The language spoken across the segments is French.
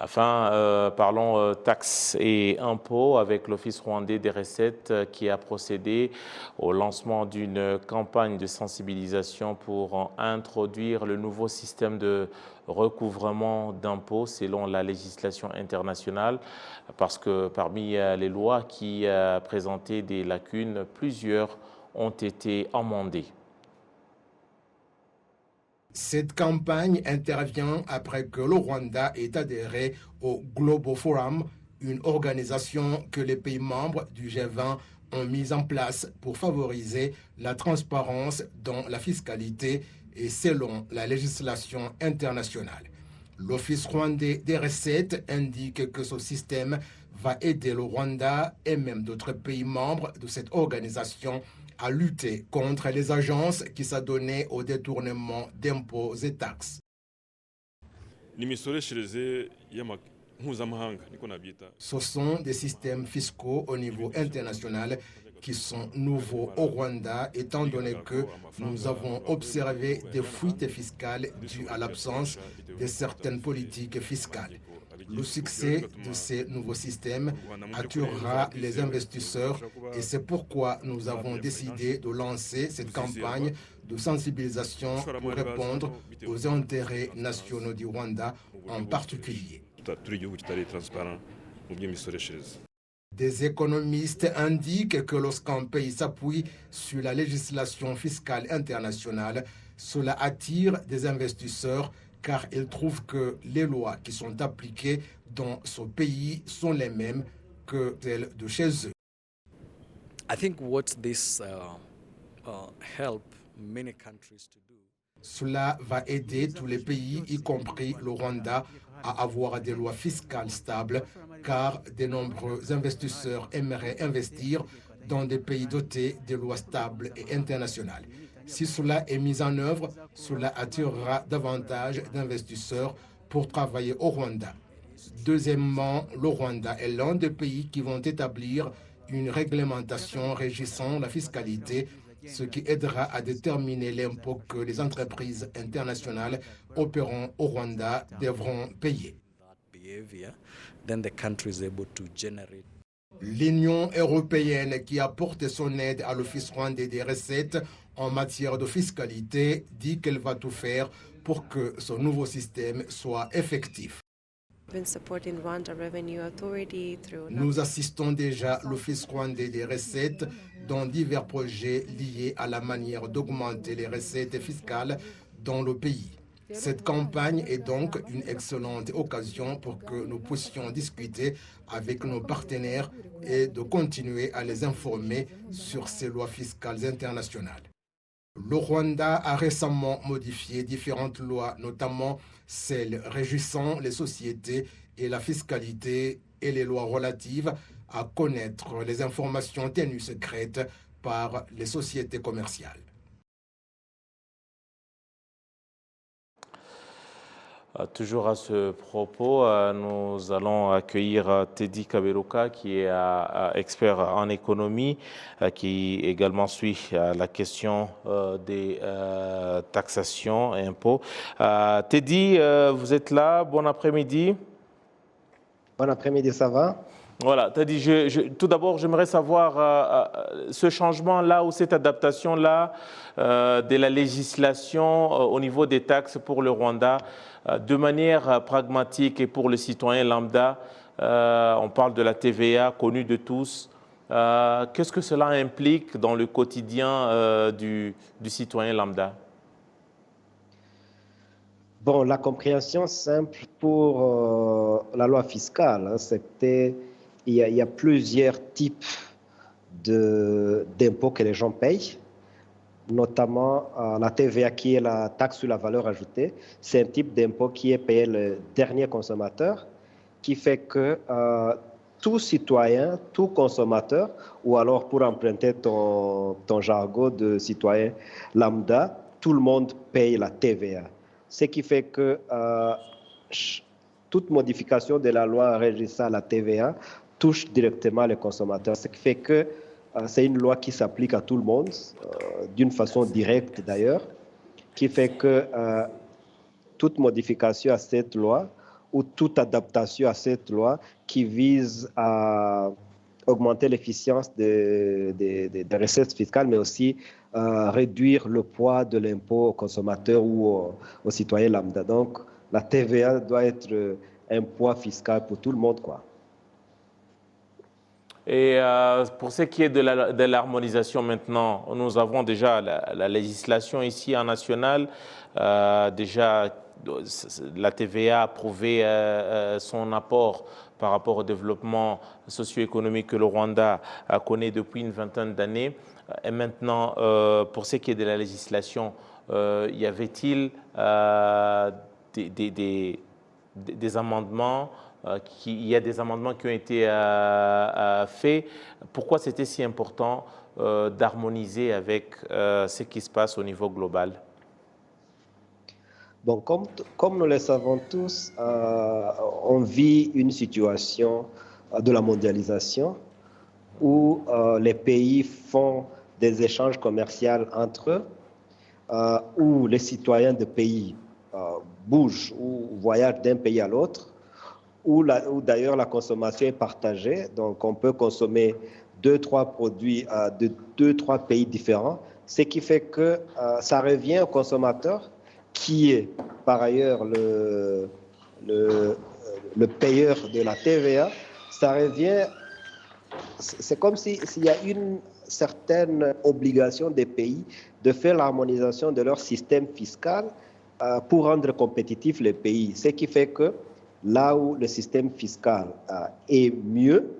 Enfin, parlons taxes et impôts avec l'Office rwandais des recettes qui a procédé au lancement d'une campagne de sensibilisation pour introduire le nouveau système de recouvrement d'impôts selon la législation internationale, parce que parmi les lois qui présentaient des lacunes, plusieurs ont été amendées. Cette campagne intervient après que le Rwanda ait adhéré au Global Forum, une organisation que les pays membres du G20 ont mise en place pour favoriser la transparence dans la fiscalité et selon la législation internationale. L'Office rwandais des recettes indique que ce système va aider le Rwanda et même d'autres pays membres de cette organisation à lutter contre les agences qui s'adonnaient au détournement d'impôts et taxes. Ce sont des systèmes fiscaux au niveau international qui sont nouveaux au Rwanda, étant donné que nous avons observé des fuites fiscales dues à l'absence de certaines politiques fiscales. Le succès de ces nouveaux systèmes attirera les investisseurs et c'est pourquoi nous avons décidé de lancer cette campagne de sensibilisation pour répondre aux intérêts nationaux du Rwanda en particulier. Des économistes indiquent que lorsqu'un pays s'appuie sur la législation fiscale internationale, cela attire des investisseurs car ils trouvent que les lois qui sont appliquées dans ce pays sont les mêmes que celles de chez eux. I think what this help many countries to do. Cela va aider tous les pays, y compris le Rwanda, à avoir des lois fiscales stables, car de nombreux investisseurs aimeraient investir dans des pays dotés de lois stables et internationales. Si cela est mis en œuvre, cela attirera davantage d'investisseurs pour travailler au Rwanda. Deuxièmement, le Rwanda est l'un des pays qui vont établir une réglementation régissant la fiscalité, ce qui aidera à déterminer l'impôt que les entreprises internationales opérant au Rwanda devront payer. L'Union européenne, qui apporte son aide à l'Office rwandais des recettes en matière de fiscalité, dit qu'elle va tout faire pour que ce nouveau système soit effectif. Nous assistons déjà l'Office rwandais des recettes dans divers projets liés à la manière d'augmenter les recettes fiscales dans le pays. Cette campagne est donc une excellente occasion pour que nous puissions discuter avec nos partenaires et de continuer à les informer sur ces lois fiscales internationales. Le Rwanda a récemment modifié différentes lois, notamment celles régissant les sociétés et la fiscalité et les lois relatives à connaître les informations tenues secrètes par les sociétés commerciales. Toujours à ce propos, nous allons accueillir Teddy Kaberuka, qui est expert en économie, qui également suit la question des taxations et impôts. Teddy, vous êtes là, bon après-midi. Bon après-midi, ça va? Voilà, Teddy, tout d'abord, j'aimerais savoir ce changement-là ou cette adaptation-là de la législation au niveau des taxes pour le Rwanda, de manière pragmatique et pour le citoyen lambda. On parle de la TVA connue de tous. Qu'est-ce que cela implique dans le quotidien du citoyen lambda? Bon, la compréhension simple pour la loi fiscale, hein, c'était il y a plusieurs types d'impôts que les gens payent, notamment la TVA qui est la taxe sur la valeur ajoutée. C'est un type d'impôt qui est payé le dernier consommateur, qui fait que tout citoyen, tout consommateur, ou alors pour emprunter ton jargon de citoyen lambda, tout le monde paye la TVA. Ce qui fait que toute modification de la loi régissant la TVA touche directement les consommateurs. Ce qui fait que c'est une loi qui s'applique à tout le monde, d'une façon directe d'ailleurs, qui fait que toute modification à cette loi ou toute adaptation à cette loi qui vise à augmenter l'efficience des recettes fiscales, mais aussi réduire le poids de l'impôt aux consommateurs ou aux citoyens lambda. Donc, la TVA doit être un poids fiscal pour tout le monde, quoi. Et pour ce qui est de l'harmonisation maintenant, nous avons déjà la législation ici en national, déjà la TVA a prouvé son apport par rapport au développement socio-économique que le Rwanda connaît depuis une vingtaine d'années. Et maintenant, pour ce qui est de la législation, y avait-il des amendements il y a des amendements qui ont été faits. Pourquoi c'était si important d'harmoniser avec ce qui se passe au niveau global? Bon, comme nous le savons tous, on vit une situation de la mondialisation où les pays font des échanges commerciaux entre eux, où les citoyens de pays bougent ou voyagent d'un pays à l'autre, où d'ailleurs la consommation est partagée. Donc, on peut consommer 2-3 produits de 2-3 pays différents, ce qui fait que ça revient au consommateur qui est par ailleurs le payeur de la TVA. Ça revient, c'est comme s'il y a une certaine obligation des pays de faire l'harmonisation de leur système fiscal pour rendre compétitifs les pays. Ce qui fait que là où le système fiscal est mieux,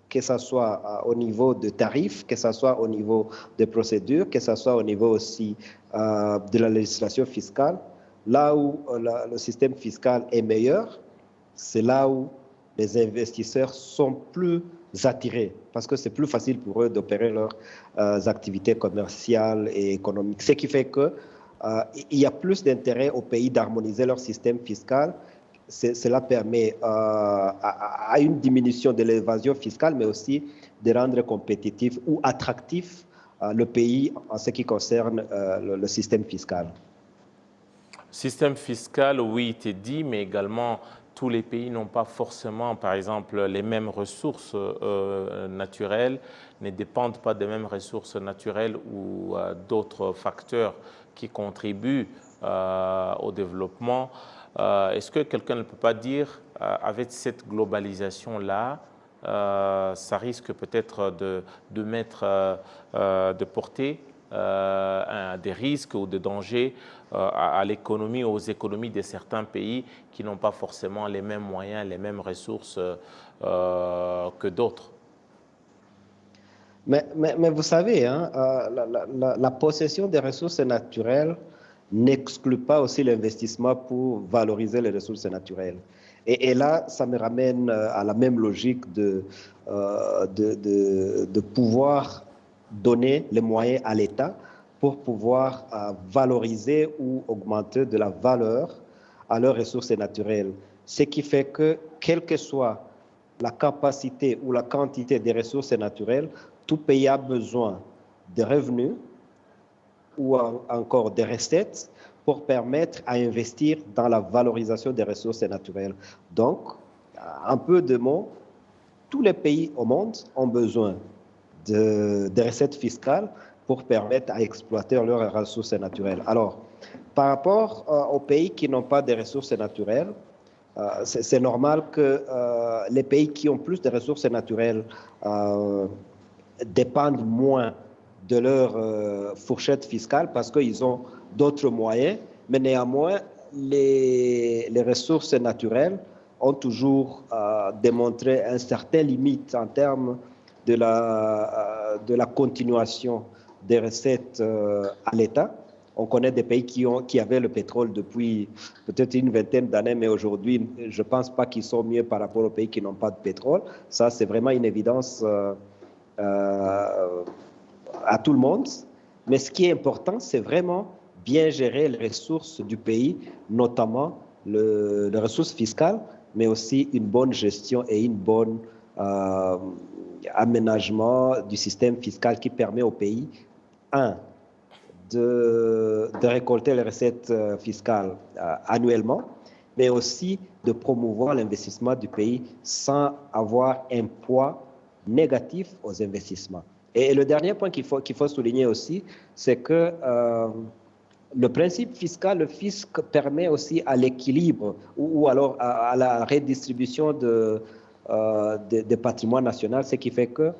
que ce soit au niveau de tarifs, que ce soit au niveau de procédures, que ce soit au niveau aussi de la législation fiscale, là où le système fiscal est meilleur, c'est là où les investisseurs sont plus attirés, parce que c'est plus facile pour eux d'opérer leurs activités commerciales et économiques. Ce qui fait qu'il y a plus d'intérêt aux pays d'harmoniser leur système fiscal. Cela permet à une diminution de l'évasion fiscale, mais aussi de rendre compétitif ou attractif le pays en ce qui concerne le système fiscal. Système fiscal, oui, tu dit, mais également tous les pays n'ont pas forcément, par exemple, les mêmes ressources naturelles, ne dépendent pas des mêmes ressources naturelles ou d'autres facteurs qui contribuent au développement. Est-ce que quelqu'un ne peut pas dire, avec cette globalisation-là, ça risque peut-être de porter des risques ou des dangers à l'économie, aux économies de certains pays qui n'ont pas forcément les mêmes moyens, les mêmes ressources que d'autres? Mais vous savez, hein, la possession des ressources naturelles n'exclut pas aussi l'investissement pour valoriser les ressources naturelles. Et là, ça me ramène à la même logique de pouvoir donner les moyens à l'État pour pouvoir valoriser ou augmenter de la valeur à leurs ressources naturelles. Ce qui fait que, quelle que soit la capacité ou la quantité des ressources naturelles, tout pays a besoin de revenus ou encore des recettes pour permettre à investir dans la valorisation des ressources naturelles. Donc, un peu de mots, tous les pays au monde ont besoin de recettes fiscales pour permettre à exploiter leurs ressources naturelles. Alors, par rapport aux pays qui n'ont pas de ressources naturelles, c'est normal que les pays qui ont plus de ressources naturelles dépendent moins de leur fourchette fiscale parce qu'ils ont d'autres moyens, mais néanmoins, les ressources naturelles ont toujours démontré une certaine limite en termes de la continuation des recettes à l'État. On connaît des pays qui avaient le pétrole depuis peut-être une vingtaine d'années, mais aujourd'hui, je ne pense pas qu'ils sont mieux par rapport aux pays qui n'ont pas de pétrole. Ça, c'est vraiment une évidence à tout le monde. Mais ce qui est important, c'est vraiment bien gérer les ressources du pays, notamment les ressources fiscales, mais aussi une bonne gestion et une bonne aménagement du système fiscal qui permet au pays, de récolter les recettes fiscales annuellement, mais aussi de promouvoir l'investissement du pays sans avoir un poids négatif aux investissements. Et le dernier point qu'il faut souligner aussi, c'est que le principe fiscal, le fisc permet aussi à l'équilibre ou alors à la redistribution de patrimoine national, ce qui fait que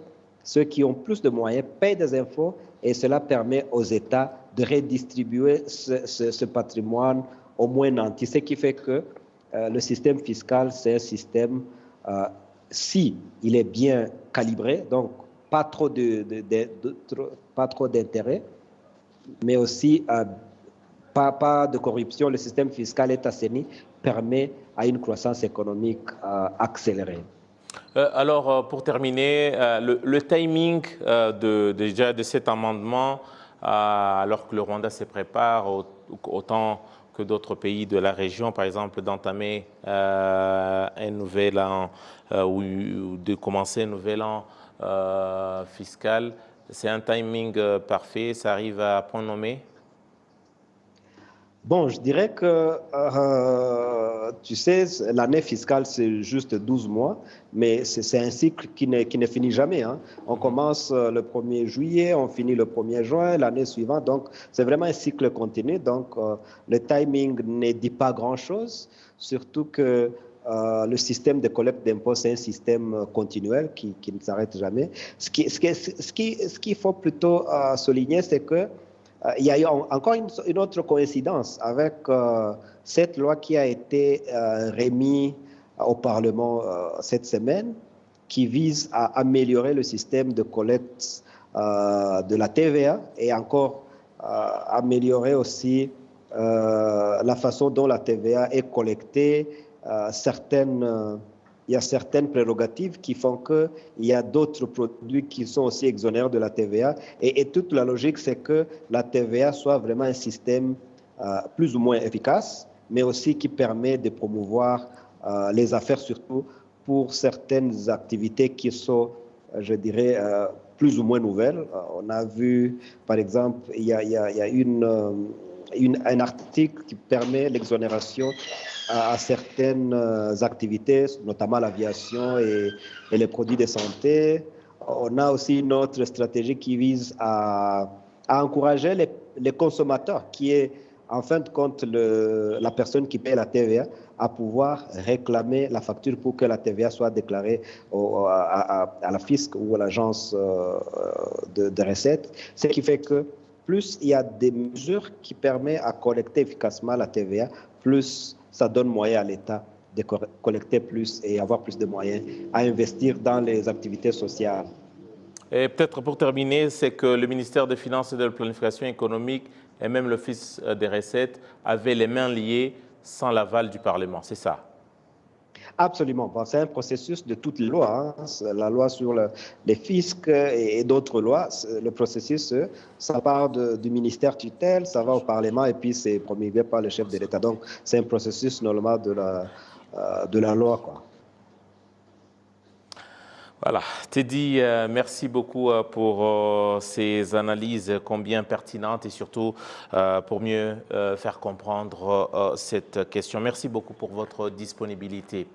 ceux qui ont plus de moyens payent des impôts et cela permet aux États de redistribuer ce patrimoine au moins nanti, ce qui fait que le système fiscal, c'est un système, si il est bien calibré, donc pas trop d'intérêt, mais aussi pas de corruption, le système fiscal est assaini, permet à une croissance économique accélérée. Alors, pour terminer, le timing déjà de cet amendement, alors que le Rwanda se prépare autant que d'autres pays de la région, par exemple, d'entamer un nouvel an ou de commencer un nouvel an fiscal, c'est un timing parfait, ça arrive à point nommé? Bon, je dirais que, tu sais, l'année fiscale, c'est juste 12 mois, mais c'est un cycle qui ne finit jamais. Hein. On commence le 1er juillet, on finit le 1er juin, l'année suivante. Donc, c'est vraiment un cycle continu. Donc, le timing ne dit pas grand-chose, surtout que le système de collecte d'impôts, c'est un système continuel qui ne s'arrête jamais. Ce qu'il faut plutôt souligner, c'est que il y a eu encore une autre coïncidence avec cette loi qui a été remise au Parlement cette semaine, qui vise à améliorer le système de collecte de la TVA et encore améliorer aussi la façon dont la TVA est collectée. Il y a certaines prérogatives qui font qu'il y a d'autres produits qui sont aussi exonérés de la TVA. Et toute la logique, c'est que la TVA soit vraiment un système plus ou moins efficace, mais aussi qui permet de promouvoir les affaires, surtout pour certaines activités qui sont, je dirais, plus ou moins nouvelles. On a vu, par exemple, il y a un article qui permet l'exonération à certaines activités, notamment l'aviation et les produits de santé. On a aussi une autre stratégie qui vise à encourager les consommateurs, qui est en fin de compte la personne qui paie la TVA, à pouvoir réclamer la facture pour que la TVA soit déclarée à la fisc ou à l'agence de recettes. Ce qui fait que plus il y a des mesures qui permettent à collecter efficacement la TVA, plus ça donne moyen à l'État de collecter plus et avoir plus de moyens à investir dans les activités sociales. Et peut-être pour terminer, c'est que le ministère des Finances et de la Planification économique et même l'Office des recettes avaient les mains liées sans l'aval du Parlement, c'est ça? Absolument. Bon, c'est un processus de toutes les lois. Hein. La loi sur les fiscs et d'autres lois. Le processus, ça part du ministère tutelle, ça va au Parlement et puis c'est promulgué par le chef de l'État. Donc, c'est un processus normal de la loi, quoi. Voilà. Teddy, merci beaucoup pour ces analyses combien pertinentes et surtout pour mieux faire comprendre cette question. Merci beaucoup pour votre disponibilité.